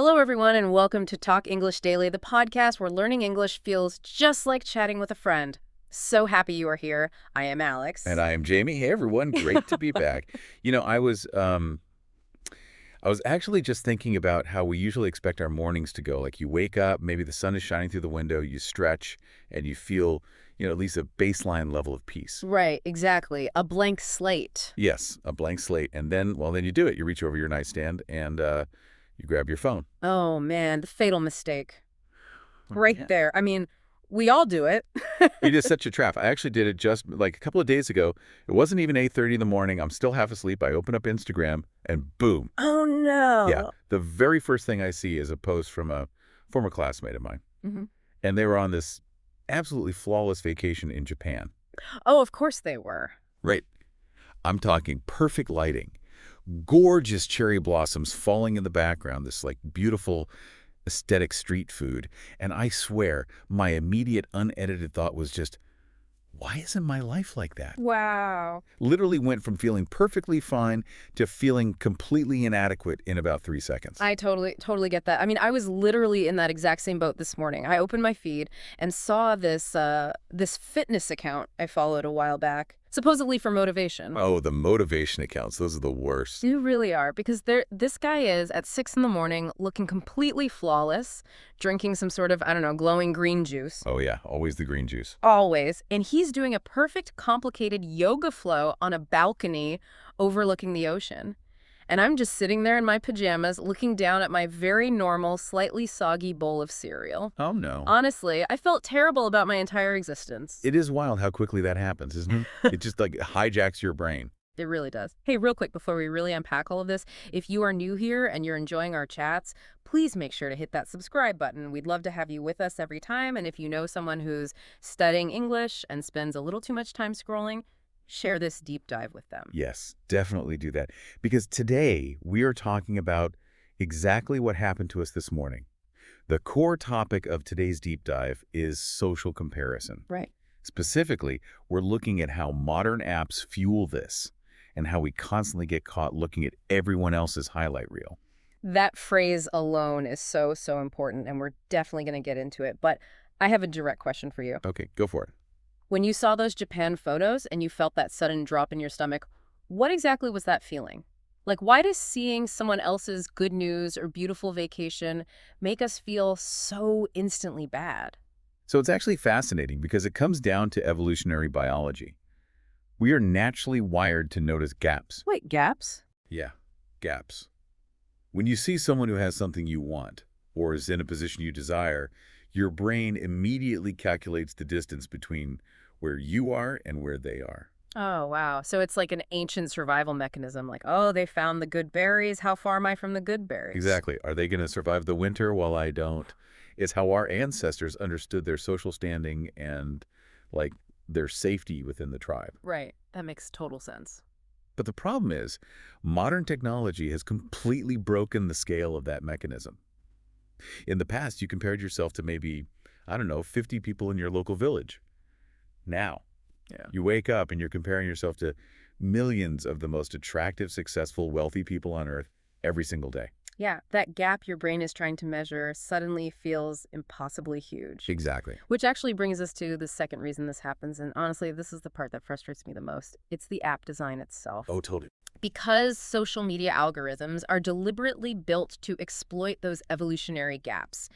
Hello, everyone, and welcome to Talk English Daily, the podcast where learning English feels just like chatting with a friend. So happy you are here. I am And Alex. I am Jamie. Hey, everyone. Great to be back. I was actually just thinking about how we usually expect our mornings to go. Like you wake up, maybe the sun is shining through the window, you stretch, and you feel, at least a baseline level of peace. Right, exactly. A blank slate. Yes, a blank slate. And then you do it. You reach over your nightstand and you grab your phone. Oh, man, the fatal mistake. Oh, Right man. there. I mean, we all do it. It is such a trap. I actually did it just like a couple of days ago. It wasn't even 8:30 in the morning. I'm still half asleep. I open up Instagram and boom. Oh, Yeah. no. The very first thing I see is a post from a former classmate of mine. hmm And they were on this absolutely flawless vacation in Japan. Oh, of course they were. Right. I'm talking perfect lighting, gorgeous cherry blossoms falling in the background, this like beautiful aesthetic street food. And I swear, my immediate unedited thought was just, why isn't my life like that? Wow. Literally went from feeling perfectly fine to feeling completely inadequate in about 3 seconds. I totally get that. I mean, I was literally in that exact same boat this morning. I opened my feed and saw this fitness account I followed a while back, supposedly for motivation. Oh, the motivation accounts. Those are the worst. You really are, because this guy is at 6 in the morning looking completely flawless, drinking some sort of, I don't know, glowing green juice. Oh, yeah. Always the green juice. Always. And he's doing a perfect, complicated yoga flow on a balcony overlooking the ocean. And I'm just sitting there in my pajamas looking down at my very normal, slightly soggy bowl of cereal. Oh, no. Honestly, I felt terrible about my entire existence. It is wild how quickly that happens, isn't it? It just like hijacks your brain. It really does. Hey, real quick before we really unpack all of this, if you are new here and you're enjoying our chats, please make sure to hit that subscribe button. We'd love to have you with us every time. And if you know someone who's studying English and spends a little too much time scrolling, share this deep dive with them. Yes, definitely do that. Because today we are talking about exactly what happened to us this morning. The core topic of today's deep dive is social comparison. Right. Specifically, we're looking at how modern apps fuel this and how we constantly get caught looking at everyone else's highlight reel. That phrase alone is so important, and we're definitely going to get into it. But I have a direct question for you. Okay, go for it. When you saw those Japan photos and you felt that sudden drop in your stomach, what exactly was that feeling? Like, why does seeing someone else's good news or beautiful vacation make us feel so instantly bad? So it's actually fascinating because it comes down to evolutionary biology. We are naturally wired to notice gaps. Wait, gaps? Yeah, gaps. When you see someone who has something you want or is in a position you desire, your brain immediately calculates the distance between where you are and where they are. Oh, wow. So it's like an ancient survival mechanism. Like, oh, they found the good berries. How far am I from the good berries? Exactly. Are they going to survive the winter while I don't? It's how our ancestors understood their social standing and, like, their safety within the tribe. Right. That makes total sense. But the problem is, modern technology has completely broken the scale of that mechanism. In the past, you compared yourself to maybe, I don't know, 50 people in your local village. Now, you wake up and you're comparing yourself to millions of the most attractive, successful, wealthy people on Earth every single day. Yeah, that gap your brain is trying to measure suddenly feels impossibly huge. Exactly. Which actually brings us to the second reason this happens. And honestly, this is the part that frustrates me the most. It's the app design itself. Oh, totally. Because social media algorithms are deliberately built to exploit those evolutionary gaps.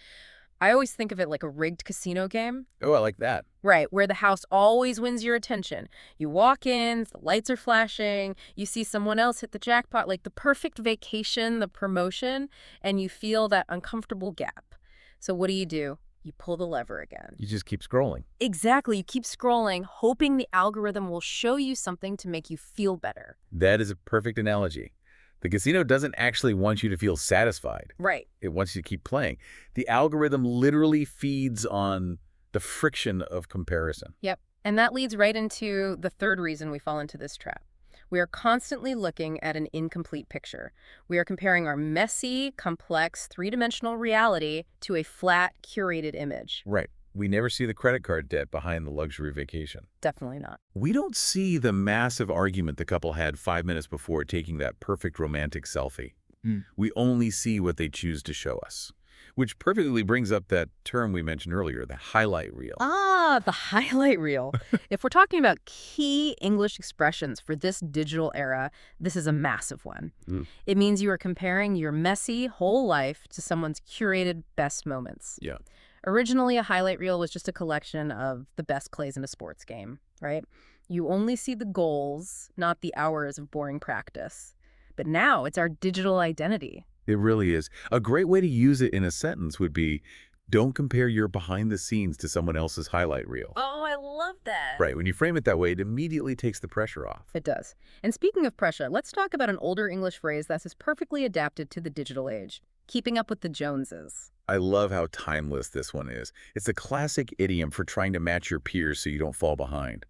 I always think of it like a rigged casino game. Oh, I like that. Right, where the house always wins your attention. You walk in, the lights are flashing, you see someone else hit the jackpot, like the perfect vacation, the promotion, and you feel that uncomfortable gap. So what do? You pull the lever again. You just keep scrolling. Exactly, you keep scrolling, hoping the algorithm will show you something to make you feel better. That is a perfect analogy. The casino doesn't actually want you to feel satisfied. Right. It wants you to keep playing. The algorithm literally feeds on the friction of comparison. Yep. And that leads right into the third reason we fall into this trap. We are constantly looking at an incomplete picture. We are comparing our messy, complex, three-dimensional reality to a flat, curated image. Right. We never see the credit card debt behind the luxury vacation. Definitely not. We don't see the massive argument the couple had 5 minutes before taking that perfect romantic selfie. Mm. We only see what they choose to show us, which perfectly brings up that term we mentioned earlier, the highlight reel. Ah, the highlight reel. If we're talking about key English expressions for this digital era, this is a massive one. Mm. It means you are comparing your messy whole life to someone's curated best moments. Yeah. Originally, a highlight reel was just a collection of the best plays in a sports game, right? You only see the goals, not the hours of boring practice. But now it's our digital identity. It really is. A great way to use it in a sentence would be, don't compare your behind the scenes to someone else's highlight reel. Oh, I love that. Right. When you frame it that way, it immediately takes the pressure off. It does. And speaking of pressure, let's talk about an older English phrase that is perfectly adapted to the digital age. Keeping up with the Joneses. I love how timeless this one is. It's a classic idiom for trying to match your peers so you don't fall behind.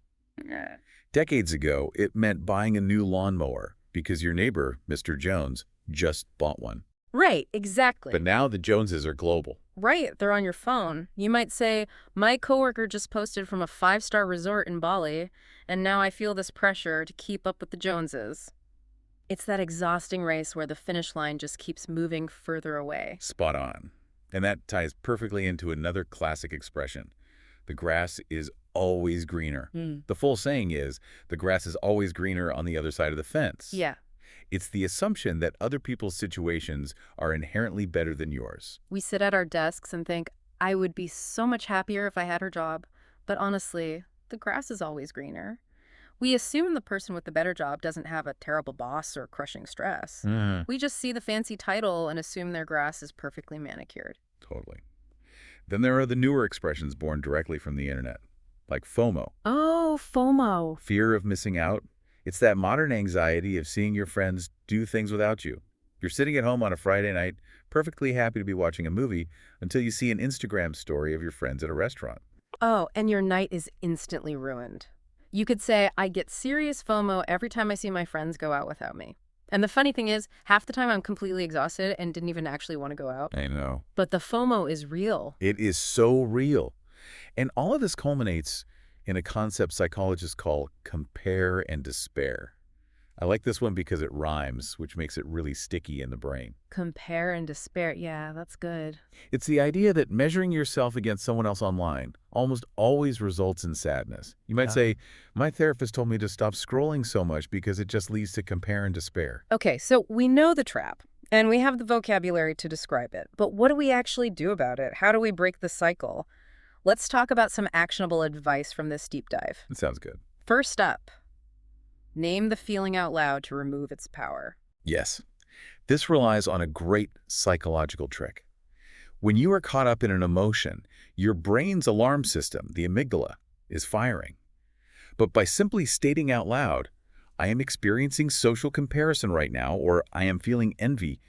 Yeah. Decades ago, it meant buying a new lawnmower because your neighbor, Mr. Jones, just bought one. Right, exactly. But now the Joneses are global. Right, they're on your phone. You might say, my coworker just posted from a 5-star resort in Bali, and now I feel this pressure to keep up with the Joneses. It's that exhausting race where the finish line just keeps moving further away. Spot on. And that ties perfectly into another classic expression. The grass is always greener. The full saying is, the grass is always greener on the other side of the fence. Yeah. It's the assumption that other people's situations are inherently better than yours. We sit at our desks and think, I would be so much happier if I had her job. But honestly, the grass is always greener. We assume the person with the better job doesn't have a terrible boss or crushing stress. We just see the fancy title and assume their grass is perfectly manicured. Totally. Then there are the newer expressions born directly from the internet, like FOMO. Oh, FOMO. Fear of missing out. It's that modern anxiety of seeing your friends do things without you. You're sitting at home on a Friday night, perfectly happy to be watching a movie, until you see an Instagram story of your friends at a restaurant. Oh, and your night is instantly ruined. You could say, I get serious FOMO every time I see my friends go out without me. And the funny thing is, half the time I'm completely exhausted and didn't even actually want to go out. I know. But the FOMO is real. It is so real. And all of this culminates in a concept psychologists call compare and despair. I like this one because it rhymes, which makes it really sticky in the brain. Compare and despair. Yeah, that's good. It's the idea that measuring yourself against someone else online almost always results in sadness. You might say, my therapist told me to stop scrolling so much because it just leads to compare and despair. Okay, so we know the trap, and we have the vocabulary to describe it. But what do we actually do about it? How do we break the cycle? Let's talk about some actionable advice from this deep dive. It sounds good. First up, name the feeling out loud to remove its power. Yes. This relies on a great psychological trick. When you are caught up in an emotion, your brain's alarm system, the amygdala, is firing. But by simply stating out loud, I am experiencing social comparison right now, or I am feeling envy,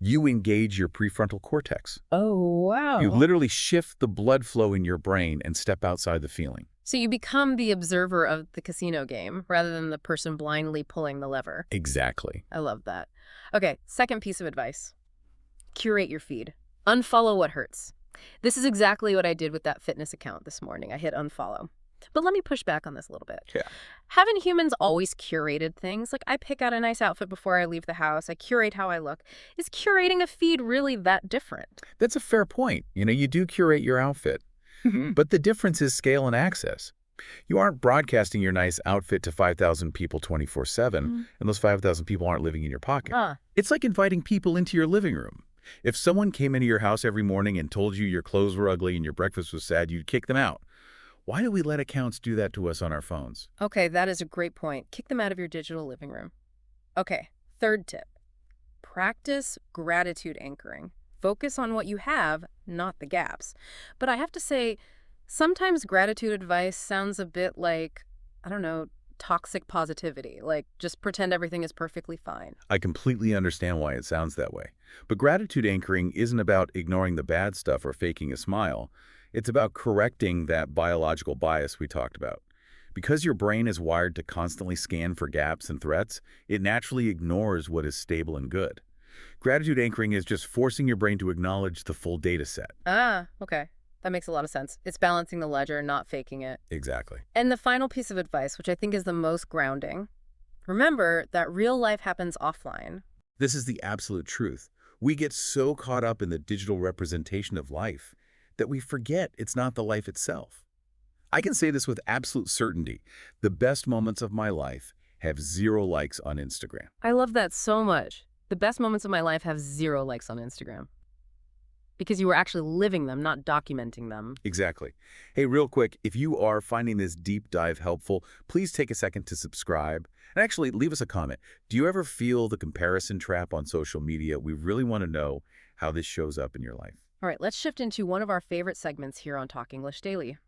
you engage your prefrontal cortex. Oh, wow. You literally shift the blood flow in your brain and step outside the feeling. So you become the observer of the casino game rather than the person blindly pulling the lever. Exactly. I love that. Okay, second piece of advice. Curate your feed. Unfollow what hurts. This is exactly what I did with that fitness account this morning. I hit unfollow. But let me push back on this a little bit. Yeah. Haven't humans always curated things? Like I pick out a nice outfit before I leave the house. I curate how I look. Is curating a feed really that different? That's a fair point. You do curate your outfit. But the difference is scale and access. You aren't broadcasting your nice outfit to 5,000 people 24/7, and those 5,000 people aren't living in your pocket. It's like inviting people into your living room. If someone came into your house every morning and told you your clothes were ugly and your breakfast was sad, you'd kick them out. Why do we let accounts do that to us on our phones? Okay, that is a great point. Kick them out of your digital living room. Okay, third tip. Practice gratitude anchoring. Focus on what you have, not the gaps. But I have to say, sometimes gratitude advice sounds a bit like, I don't know, toxic positivity. Like, just pretend everything is perfectly fine. I completely understand why it sounds that way. But gratitude anchoring isn't about ignoring the bad stuff or faking a smile. It's about correcting that biological bias we talked about. Because your brain is wired to constantly scan for gaps and threats, it naturally ignores what is stable and good. Gratitude anchoring is just forcing your brain to acknowledge the full data set. Okay. That makes a lot of sense. It's balancing the ledger, not faking it. Exactly. And the final piece of advice, which I think is the most grounding. Remember that real life happens offline. This is the absolute truth. We get so caught up in the digital representation of life that we forget it's not the life itself. I can say this with absolute certainty. The best moments of my life have 0 likes on Instagram. I love that so much. The best moments of my life have 0 likes on Instagram. Because you were actually living them, not documenting them. Exactly. Hey, real quick, if you are finding this deep dive helpful, please take a second to subscribe. And actually, leave us a comment. Do you ever feel the comparison trap on social media? We really want to know how this shows up in your life. All right, let's shift into one of our favorite segments here on Talk English Daily.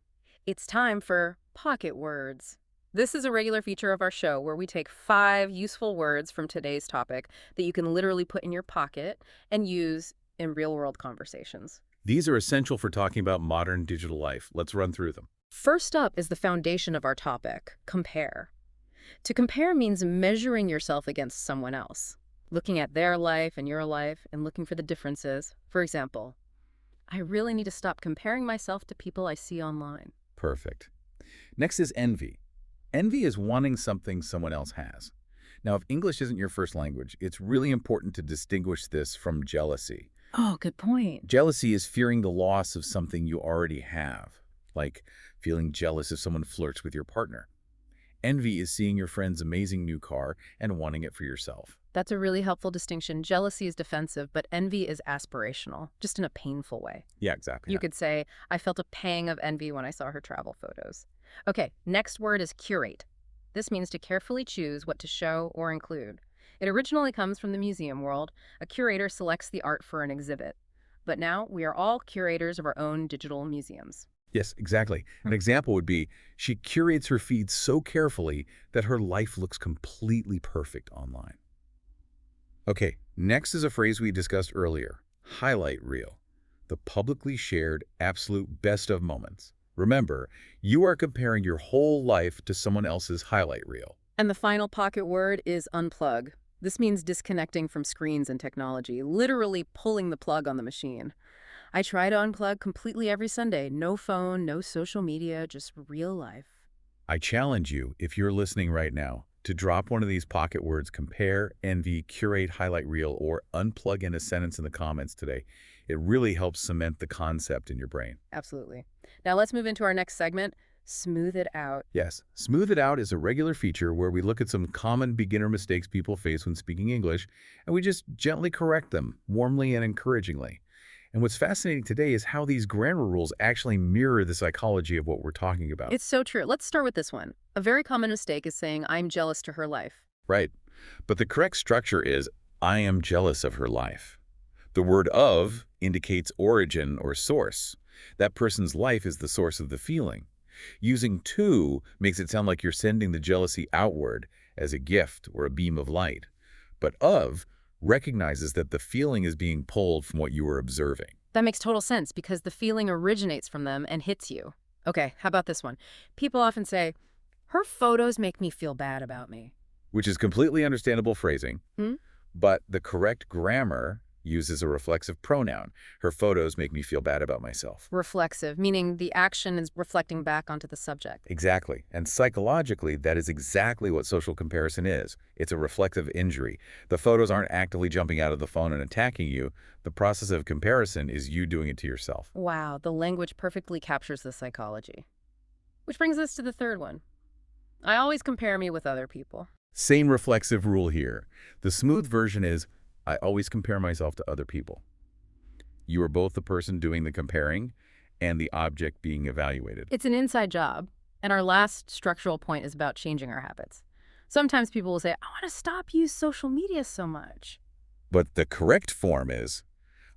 It's time for Pocket Words. This is a regular feature of our show where we take 5 useful words from today's topic that you can literally put in your pocket and use in real-world conversations. These are essential for talking about modern digital life. Let's run through them. First up is the foundation of our topic, compare. To compare means measuring yourself against someone else, looking at their life and your life and looking for the differences. For example, I really need to stop comparing myself to people I see online. Perfect. Next is envy. Envy is wanting something someone else has. Now, if English isn't your first language, it's really important to distinguish this from jealousy. Oh, good point. Jealousy is fearing the loss of something you already have, like feeling jealous if someone flirts with your partner. Envy is seeing your friend's amazing new car and wanting it for yourself. That's a really helpful distinction. Jealousy is defensive, but envy is aspirational, just in a painful way. Yeah, exactly. You could say, I felt a pang of envy when I saw her travel photos. Okay, next word is curate. This means to carefully choose what to show or include. It originally comes from the museum world. A curator selects the art for an exhibit. But now we are all curators of our own digital museums. Yes, exactly. An example would be she curates her feed so carefully that her life looks completely perfect online. Okay, next is a phrase we discussed earlier, highlight reel, the publicly shared absolute best of moments. Remember, you are comparing your whole life to someone else's highlight reel. And the final pocket word is unplug. This means disconnecting from screens and technology, literally pulling the plug on the machine. I try to unplug completely every Sunday. No phone, no social media, just real life. I challenge you, if you're listening right now, to drop one of these pocket words, compare, envy, curate, highlight reel, or unplug in a sentence in the comments today. It really helps cement the concept in your brain. Absolutely. Now let's move into our next segment, smooth it out. Yes, smooth it out is a regular feature where we look at some common beginner mistakes people face when speaking English, and we just gently correct them, warmly and encouragingly. And what's fascinating today is how these grammar rules actually mirror the psychology of what we're talking about. It's so true. Let's start with this one. A very common mistake is saying, I'm jealous to her life. Right. But the correct structure is, I am jealous of her life. The word of indicates origin or source. That person's life is the source of the feeling. Using to makes it sound like you're sending the jealousy outward as a gift or a beam of light. But of recognizes that the feeling is being pulled from what you are observing. That makes total sense because the feeling originates from them and hits you. Okay, how about this one? People often say, her photos make me feel bad about me. Which is completely understandable phrasing, Hmm? but the correct grammar uses a reflexive pronoun. Her photos make me feel bad about myself. Reflexive, meaning the action is reflecting back onto the subject. Exactly. And psychologically, that is exactly what social comparison is. It's a reflexive injury. The photos aren't actively jumping out of the phone and attacking you. The process of comparison is you doing it to yourself. Wow, the language perfectly captures the psychology. Which brings us to the third one. I always compare me with other people. Same reflexive rule here. The smooth version is, I always compare myself to other people. You are both the person doing the comparing and the object being evaluated. It's an inside job, and our last structural point is about changing our habits. Sometimes people will say, I want to stop using social media so much. But the correct form is,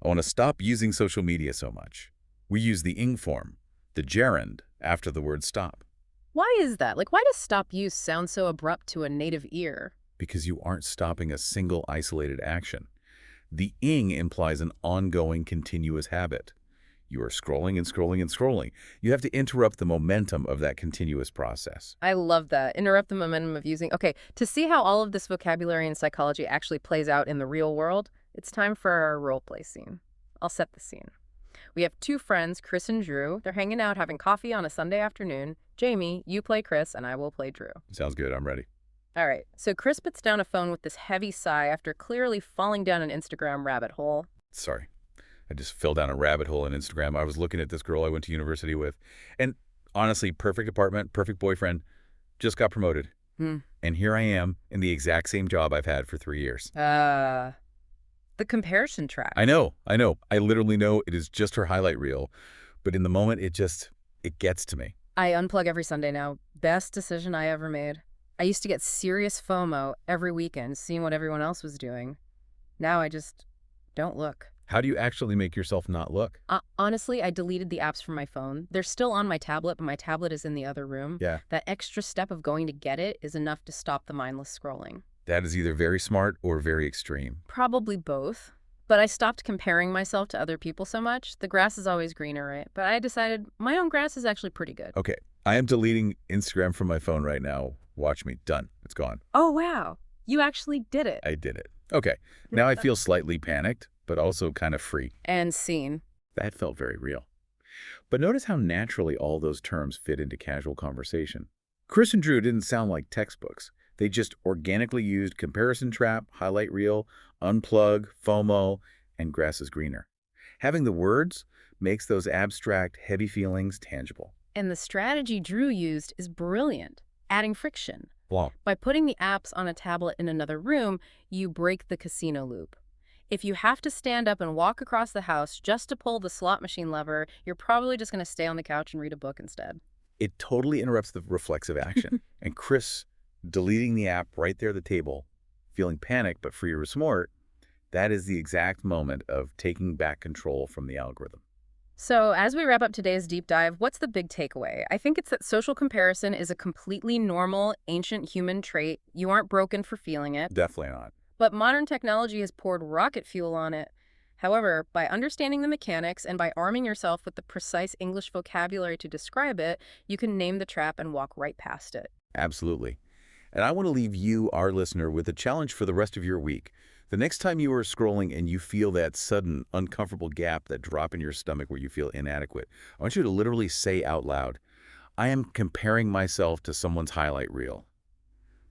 I want to stop using social media so much. We use the ing form, the gerund, after the word stop. Why is that? Why does stop use sound so abrupt to a native ear? Because you aren't stopping a single isolated action. The ing implies an ongoing, continuous habit. You are scrolling and scrolling and scrolling. You have to interrupt the momentum of that continuous process. I love that. Interrupt the momentum of using. Okay, to see how all of this vocabulary and psychology actually plays out in the real world, it's time for our role play scene. I'll set the scene. We have 2 friends, Chris and Drew. They're hanging out having coffee on a Sunday afternoon. Jamie, you play Chris and I will play Drew. Sounds good. I'm ready. All right, so Chris puts down a phone with this heavy sigh after clearly falling down an Instagram rabbit hole. Sorry. I just fell down a rabbit hole on Instagram. I was looking at this girl I went to university with. And honestly, perfect apartment, perfect boyfriend, just got promoted. Hmm. And here I am in the exact same job I've had for 3 years. The comparison trap. I know, I know. I literally know it is just her highlight reel. But in the moment, it gets to me. I unplug every Sunday now. Best decision I ever made. I used to get serious FOMO every weekend, seeing what everyone else was doing. Now I just don't look. How do you actually make yourself not look? Honestly, I deleted the apps from my phone. They're still on my tablet, but my tablet is in the other room. Yeah, That extra step of going to get it is enough to stop the mindless scrolling. that is either very smart or very extreme. Probably both. But I stopped comparing myself to other people so much. The grass is always greener, right? But I decided my own grass is actually pretty good. Okay, I am deleting Instagram from my phone right now. Watch me. Done. It's gone. Oh, wow. You actually did it. I did it. Okay, now I feel slightly panicked, but also kind of free. And seen. That felt very real. But notice how naturally all those terms fit into casual conversation. Chris and Drew didn't sound like textbooks. They just organically used comparison trap, highlight reel, unplug, FOMO, and grass is greener. Having the words makes those abstract, heavy feelings tangible. And the strategy Drew used is brilliant, adding friction. Wow. By putting the apps on a tablet in another room, you break the casino loop. If you have to stand up and walk across the house just to pull the slot machine lever, you're probably just going to stay on the couch and read a book instead. It totally interrupts the reflexive action. And Chris deleting the app right there at the table, feeling panicked but free or smart, that is the exact moment of taking back control from the algorithm. So, as we wrap up today's deep dive, what's the big takeaway? I think it's that social comparison is a completely normal, ancient human trait. You aren't broken for feeling it. Definitely not. But modern technology has poured rocket fuel on it. However, by understanding the mechanics and by arming yourself with the precise English vocabulary to describe it, you can name the trap and walk right past it. Absolutely. And I want to leave you, our listener, with a challenge for the rest of your week. The next time you are scrolling and you feel that sudden, uncomfortable gap, that drop in your stomach where you feel inadequate, I want you to literally say out loud, I am comparing myself to someone's highlight reel.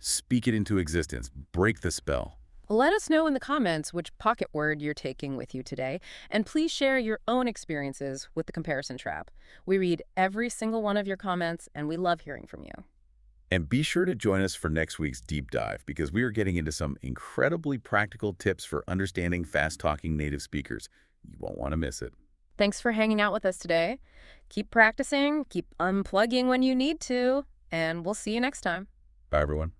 Speak it into existence. Break the spell. Let us know in the comments which pocket word you're taking with you today, and please share your own experiences with the comparison trap. We read every single one of your comments, and we love hearing from you. And be sure to join us for next week's deep dive because we are getting into some incredibly practical tips for understanding fast-talking native speakers. You won't want to miss it. Thanks for hanging out with us today. Keep practicing, keep unplugging when you need to, and we'll see you next time. Bye, everyone.